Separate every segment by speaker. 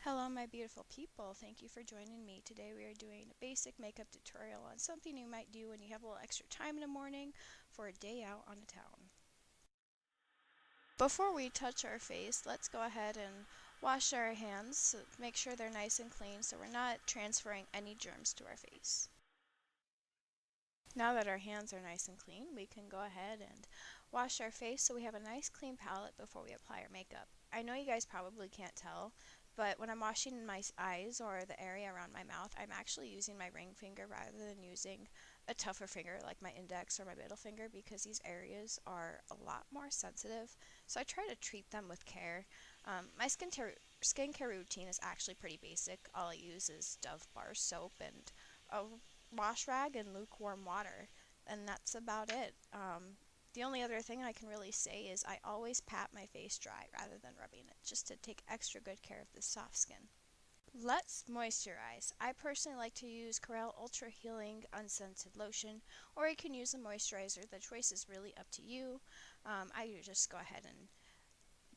Speaker 1: Hello my beautiful people, thank you for joining me. Today we are doing a basic makeup tutorial on something you might do when you have a little extra time in the morning for a day out on the town. Before we touch our face, let's go ahead and wash our hands, so make sure they're nice and clean so we're not transferring any germs to our face. Now that our hands are nice and clean, we can go ahead and wash our face so we have a nice clean palette before we apply our makeup. I know you guys probably can't tell, but when I'm washing my eyes or the area around my mouth, I'm actually using my ring finger rather than using a tougher finger like my index or my middle finger, because these areas are a lot more sensitive, so I try to treat them with care. My skincare routine is actually pretty basic. All I use is Dove bar soap and a wash rag and lukewarm water, and that's about it. The only other thing I can really say is I always pat my face dry rather than rubbing it, just to take extra good care of the soft skin. Let's moisturize. I personally like to use Corelle Ultra Healing Unscented Lotion, or you can use a moisturizer. The choice is really up to you. I just go ahead and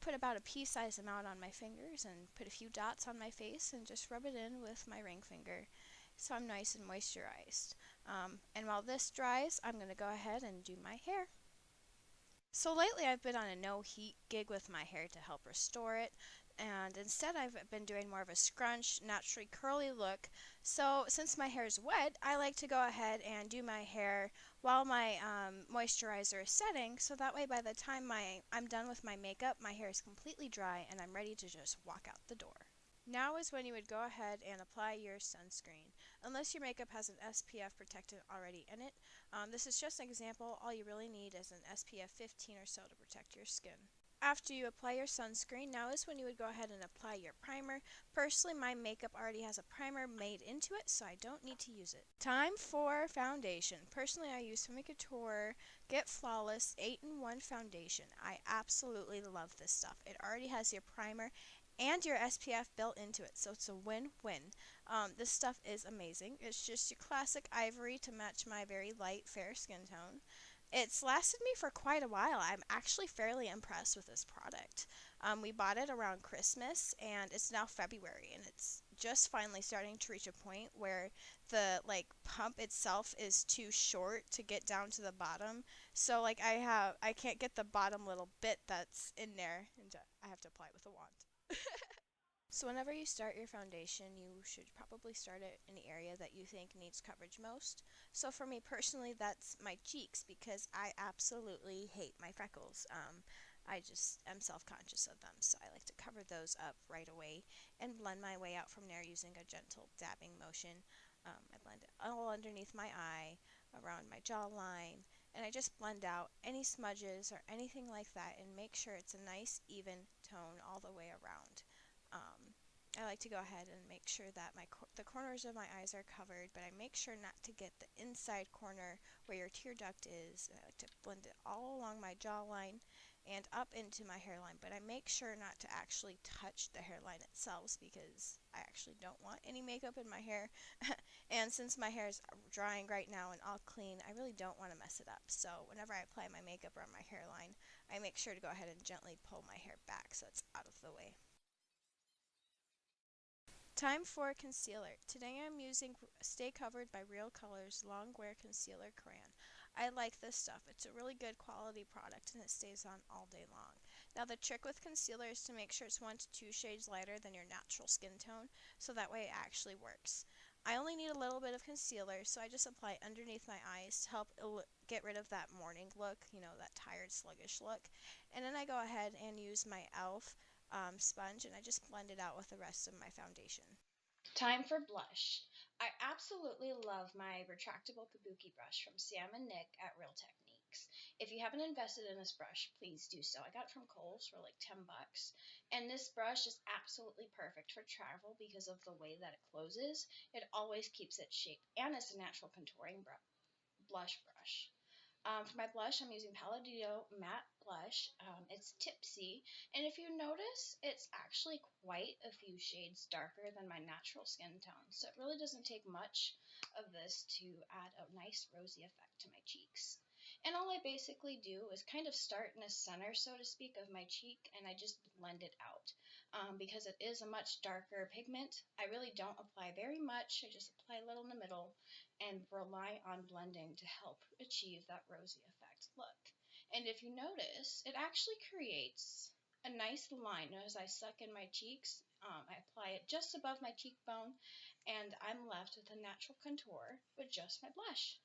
Speaker 1: put about a pea-sized amount on my fingers and put a few dots on my face and just rub it in with my ring finger so I'm nice and moisturized. And while this dries, I'm going to go ahead and do my hair. So lately I've been on a no heat gig with my hair to help restore it, and instead I've been doing more of a scrunch, naturally curly look. So since my hair is wet, I like to go ahead and do my hair while my moisturizer is setting, so that way by the time I'm done with my makeup, my hair is completely dry and I'm ready to just walk out the door. Now is when you would go ahead and apply your sunscreen, unless your makeup has an SPF protectant already in it. This is just an example. All you really need is an SPF 15 or so to protect your skin. After you apply your sunscreen, now is when you would go ahead and apply your primer. Personally, my makeup already has a primer made into it, so I don't need to use it. Time for foundation. Personally, I use Femme Couture Get Flawless 8-in-1 foundation. I absolutely love this stuff. It already has your primer and your SPF built into it, so it's a win-win. This stuff is amazing. It's just your classic ivory to match my very light fair skin tone. It's lasted me for quite a while. I'm actually fairly impressed with this product. We bought it around Christmas and it's now February, and it's just finally starting to reach a point where the pump itself is too short to get down to the bottom. So I can't get the bottom little bit that's in there, and I have to apply it with a wand. So whenever you start your foundation, you should probably start it in the area that you think needs coverage most. So for me personally, that's my cheeks, because I absolutely hate my freckles. I just am self-conscious of them, so I like to cover those up right away and blend my way out from there using a gentle dabbing motion. I blend it all underneath my eye, around my jawline, and I just blend out any smudges or anything like that and make sure it's a nice even tone all the way around. I like to go ahead and make sure that the corners of my eyes are covered, but I make sure not to get the inside corner where your tear duct is. I like to blend it all along my jawline and up into my hairline, but I make sure not to actually touch the hairline itself, because I actually don't want any makeup in my hair. And since my hair is drying right now and all clean, I really don't want to mess it up. So whenever I apply my makeup around my hairline, I make sure to go ahead and gently pull my hair back so it's out of the way. Time for concealer. Today I'm using Stay Covered by Real Colors Long Wear Concealer Crayon. I like this stuff. It's a really good quality product and it stays on all day long. Now the trick with concealer is to make sure it's 1 to 2 shades lighter than your natural skin tone, so that way it actually works. I only need a little bit of concealer, so I just apply underneath my eyes to help get rid of that morning look, that tired, sluggish look. And then I go ahead and use my e.l.f. Sponge, and I just blend it out with the rest of my foundation. Time for blush. I absolutely love my retractable kabuki brush from Sam and Nick at Real Techniques. If you haven't invested in this brush, please do so. I got it from Kohl's for like 10 bucks. And this brush is absolutely perfect for travel because of the way that it closes. It always keeps its shape, and it's a natural contouring blush brush. For my blush, I'm using Palladino Matte Blush. It's Tipsy, and if you notice, it's actually quite a few shades darker than my natural skin tone, so it really doesn't take much of this to add a nice rosy effect to my cheeks. And all I basically do is kind of start in the center, so to speak, of my cheek, and I just blend it out.
Speaker 2: because it is a much darker pigment. I really don't apply very much. I just apply a little in the middle and rely on blending to help achieve that rosy effect look. And if you notice, it actually creates a nice line as I suck in my cheeks. I apply it just above my cheekbone, and I'm left with a natural contour with just my blush.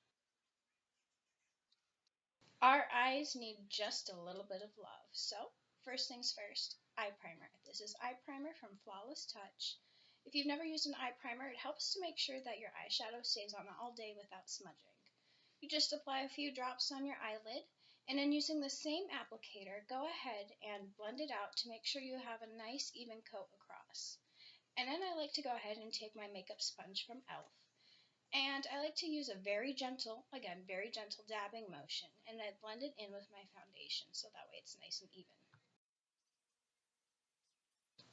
Speaker 2: Our eyes need just a little bit of love. So, first things first, eye primer. This is eye primer from Flawless Touch. If you've never used an eye primer, it helps to make sure that your eyeshadow stays on all day without smudging. You just apply a few drops on your eyelid, and then using the same applicator, go ahead and blend it out to make sure you have a nice even coat across. And then I like to go ahead and take my makeup sponge from e.l.f. And I like to use a very gentle, again, very gentle dabbing motion, and I blend it in with my foundation so that way it's nice and even.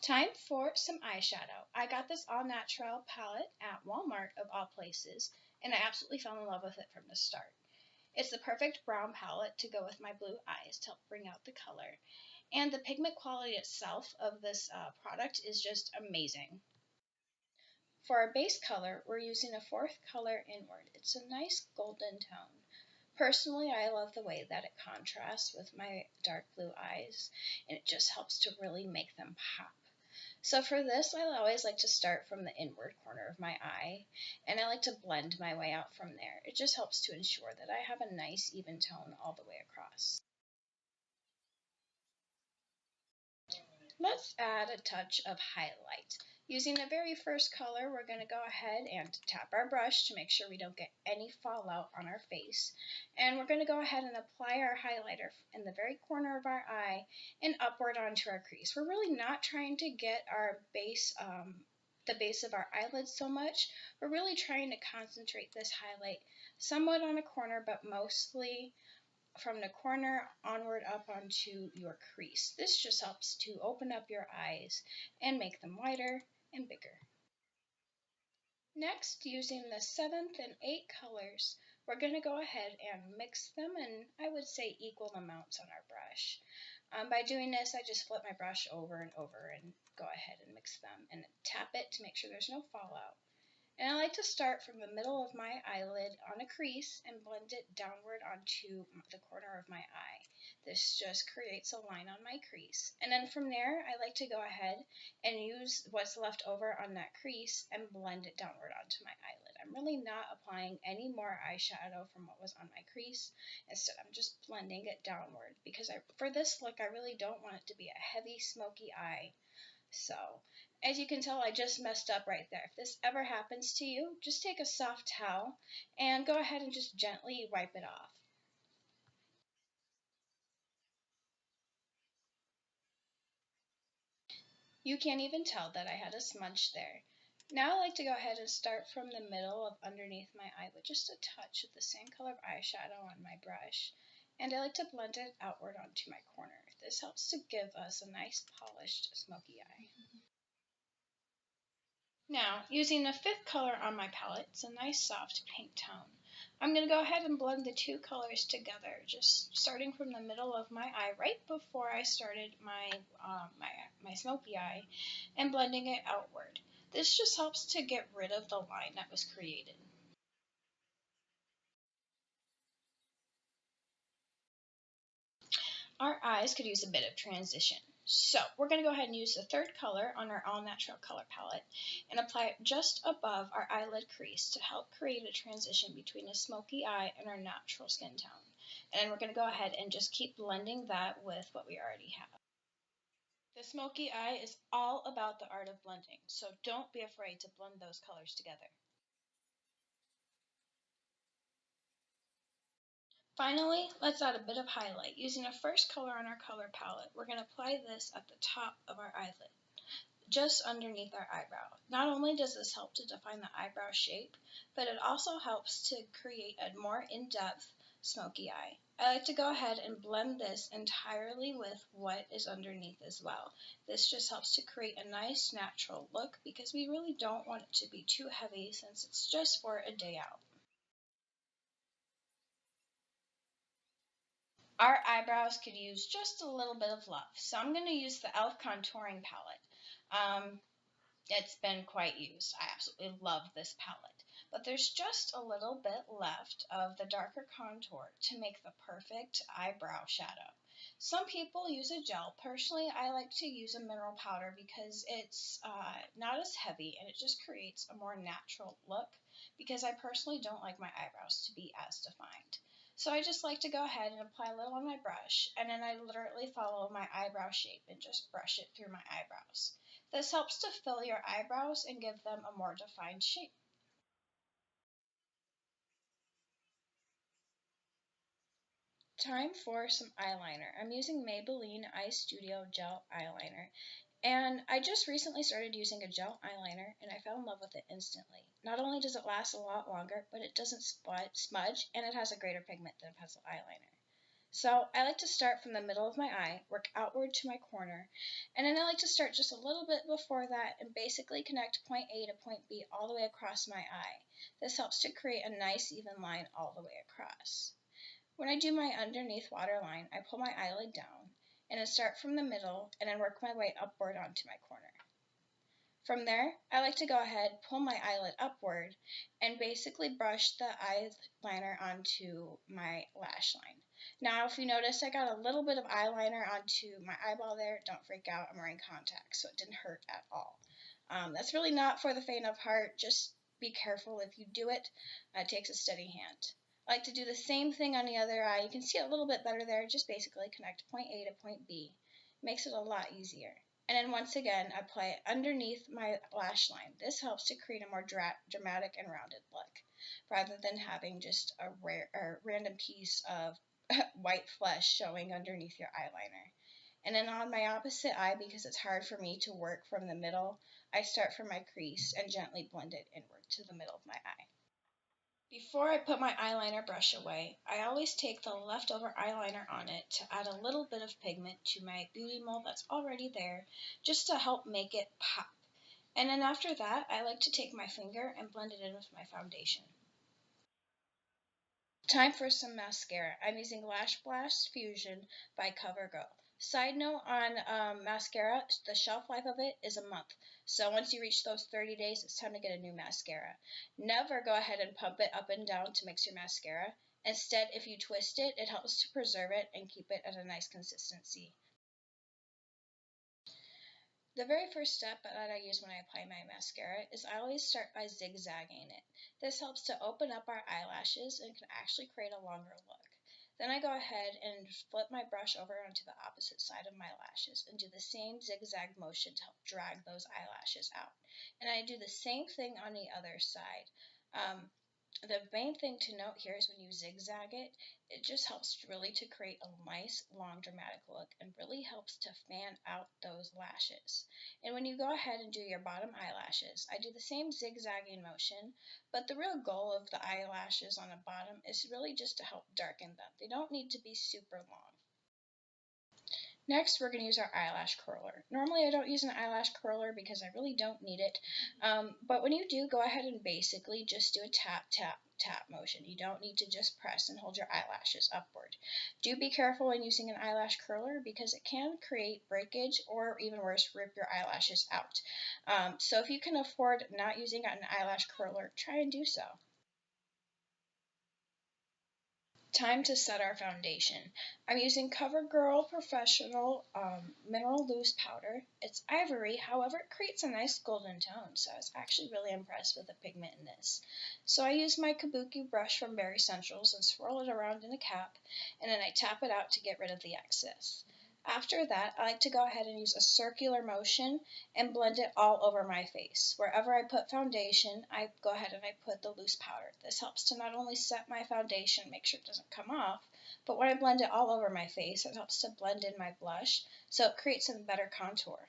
Speaker 2: Time for some eyeshadow. I got this All Natural palette at Walmart of all places, and I absolutely fell in love with it from the start. It's the perfect brown palette to go with my blue eyes to help bring out the color. And the pigment quality itself of this product is just amazing. For our base color, we're using a fourth color inward. It's a nice golden tone. Personally, I love the way that it contrasts with my dark blue eyes, and it just helps to really make them pop. So for this, I always like to start from the inward corner of my eye, and I like to blend my way out from there. It just helps to ensure that I have a nice even tone all the way across. Let's add a touch of highlight. Using the very first color, we're going to go ahead and tap our brush to make sure we don't get any fallout on our face. And we're going to go ahead and apply our highlighter in the very corner of our eye and upward onto our crease. We're really not trying to get our base, the base of our eyelid so much. We're really trying to concentrate this highlight somewhat on a corner, but mostly from the corner onward up onto your crease. This just helps to open up your eyes and make them wider and bigger. Next, using the 7th and 8th colors, we're going to go ahead and mix them in, I would say, equal amounts on our brush. By doing this, I just flip my brush over and over and go ahead and mix them and tap it to make sure there's no fallout. And I like to start from the middle of my eyelid on a crease and blend it downward onto the corner of my eye. This just creates a line on my crease. And then from there, I like to go ahead and use what's left over on that crease and blend it downward onto my eyelid. I'm really not applying any more eyeshadow from what was on my crease. Instead, I'm just blending it downward because for this look, I really don't want it to be a heavy, smoky eye. So, as you can tell, I just messed up right there. If this ever happens to you, just take a soft towel and go ahead and just gently wipe it off. You can't even tell that I had a smudge there. Now I like to go ahead and start from the middle of underneath my eye with just a touch of the same color of eyeshadow on my brush. And I like to blend it outward onto my corner. This helps to give us a nice polished smoky eye. Now, using the 5th color on my palette, it's a nice soft pink tone. I'm going to go ahead and blend the two colors together, just starting from the middle of my eye right before I started my smoky eye and blending it outward. This just helps to get rid of the line that was created. Our eyes could use a bit of transition. So we're going to go ahead and use the 3rd color on our All Natural color palette and apply it just above our eyelid crease to help create a transition between a smoky eye and our natural skin tone. And then we're going to go ahead and just keep blending that with what we already have. The smoky eye is all about the art of blending, so don't be afraid to blend those colors together. Finally, let's add a bit of highlight. Using the first color on our color palette, we're going to apply this at the top of our eyelid, just underneath our eyebrow. Not only does this help to define the eyebrow shape, but it also helps to create a more in-depth smoky eye. I like to go ahead and blend this entirely with what is underneath as well. This just helps to create a nice natural look because we really don't want it to be too heavy since it's just for a day out. Our eyebrows could use just a little bit of love, so I'm going to use the e.l.f. contouring palette. It's been quite used. I absolutely love this palette. But there's just a little bit left of the darker contour to make the perfect eyebrow shadow. Some people use a gel. Personally, I like to use a mineral powder because it's not as heavy and it just creates a more natural look, because I personally don't like my eyebrows to be as defined. So I just like to go ahead and apply a little on my brush, and then I literally follow my eyebrow shape and just brush it through my eyebrows. This helps to fill your eyebrows and give them a more defined shape. Time for some eyeliner. I'm using Maybelline Eye Studio Gel Eyeliner. And I just recently started using a gel eyeliner and I fell in love with it instantly. Not only does it last a lot longer, but it doesn't smudge and it has a greater pigment than a pencil eyeliner. So I like to start from the middle of my eye, work outward to my corner, and then I like to start just a little bit before that and basically connect point A to point B all the way across my eye. This helps to create a nice even line all the way across. When I do my underneath waterline, I pull my eyelid down and then start from the middle and then work my way upward onto my corner. From there, I like to go ahead, pull my eyelid upward, and basically brush the eyeliner onto my lash line. Now, if you notice, I got a little bit of eyeliner onto my eyeball there. Don't freak out, I'm wearing contacts, so it didn't hurt at all. That's really not for the faint of heart. Just be careful if you do it. It takes a steady hand. I like to do the same thing on the other eye. You can see it a little bit better there. Just basically connect point A to point B. Makes it a lot easier. And then once again, apply it underneath my lash line. This helps to create a more dramatic and rounded look, rather than having just a random piece of white flesh showing underneath your eyeliner. And then on my opposite eye, because it's hard for me to work from the middle, I start from my crease and gently blend it inward to the middle of my eye. Before I put my eyeliner brush away, I always take the leftover eyeliner on it to add a little bit of pigment to my beauty mold that's already there, just to help make it pop. And then after that, I like to take my finger and blend it in with my foundation. Time for some mascara. I'm using Lash Blast Fusion by CoverGirl. Side note on mascara, the shelf life of it is a month. So once you reach those 30 days, it's time to get a new mascara. Never go ahead and pump it up and down to mix your mascara. Instead, if you twist it, it helps to preserve it and keep it at a nice consistency. The very first step that I use when I apply my mascara is I always start by zigzagging it. This helps to open up our eyelashes and can actually create a longer look. Then I go ahead and flip my brush over onto the opposite side of my lashes and do the same zigzag motion to help drag those eyelashes out. And I do the same thing on the other side. The main thing to note here is when you zigzag it, it just helps really to create a nice, long, dramatic look and really helps to fan out those lashes. And when you go ahead and do your bottom eyelashes, I do the same zigzagging motion, but the real goal of the eyelashes on the bottom is really just to help darken them. They don't need to be super long. Next, we're going to use our eyelash curler. Normally, I don't use an eyelash curler because I really don't need it. But when you do, go ahead and basically just do a tap, tap, tap motion. You don't need to just press and hold your eyelashes upward. Do be careful when using an eyelash curler because it can create breakage or even worse, rip your eyelashes out. So if you can afford not using an eyelash curler, try and do so. Time to set our foundation. I'm using CoverGirl Professional Mineral Loose Powder. It's ivory, however, it creates a nice golden tone, so I was actually really impressed with the pigment in this. So I use my kabuki brush from Berry Centrals and swirl it around in a cap, and then I tap it out to get rid of the excess. After that, I like to go ahead and use a circular motion and blend it all over my face. Wherever I put foundation, I go ahead and I put the loose powder. This helps to not only set my foundation, make sure it doesn't come off, but when I blend it all over my face, it helps to blend in my blush, so it creates some better contour.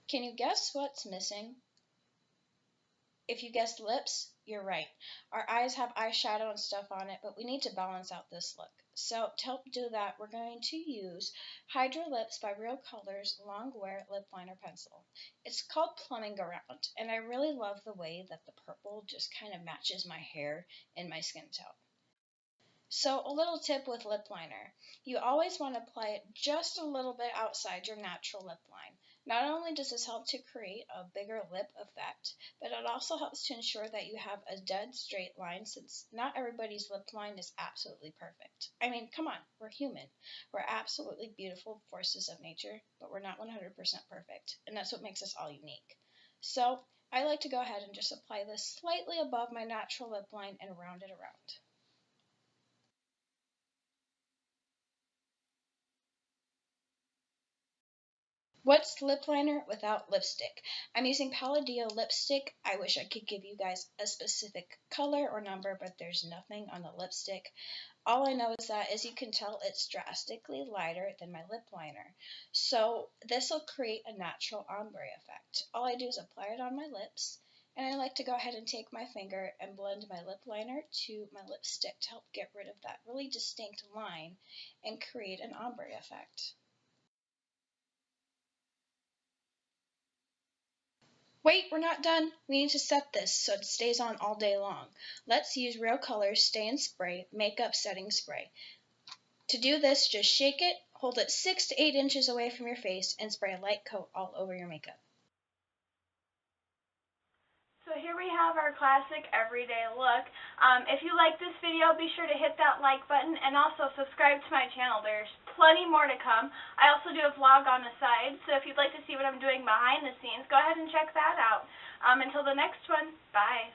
Speaker 2: Can you guess what's missing? If you guessed lips, you're right. Our eyes have eyeshadow and stuff on it, but we need to balance out this look. So to help do that, we're going to use Hydra Lips by Real Colors Long Wear Lip Liner Pencil. It's called Plumbing Around, and I really love the way that the purple just kind of matches my hair and my skin tone. So a little tip with lip liner. You always want to apply it just a little bit outside your natural lip line. Not only does this help to create a bigger lip effect, but it also helps to ensure that you have a dead straight line since not everybody's lip line is absolutely perfect. I mean, come on, we're human. We're absolutely beautiful forces of nature, but we're not 100% perfect, and that's what makes us all unique. So I like to go ahead and just apply this slightly above my natural lip line and round it around. What's lip liner without lipstick? I'm using Palladio lipstick. I wish I could give you guys a specific color or number, but there's nothing on the lipstick. All I know is that, as you can tell, it's drastically lighter than my lip liner. So this will create a natural ombre effect. All I do is apply it on my lips, and I like to go ahead and take my finger and blend my lip liner to my lipstick to help get rid of that really distinct line and create an ombre effect. Wait, we're not done. We need to set this so it stays on all day long. Let's use Real Colors Stay in Spray Makeup Setting Spray. To do this, just shake it, hold it 6 to 8 inches away from your face, and spray a light coat all over your makeup.
Speaker 1: So here we have our classic everyday look. If you like this video, be sure to hit that like button and also subscribe to my channel. There's plenty more to come. I also do a vlog on the side, so if you'd like to see what I'm doing behind the scenes, go ahead and check that out. Until the next one, bye.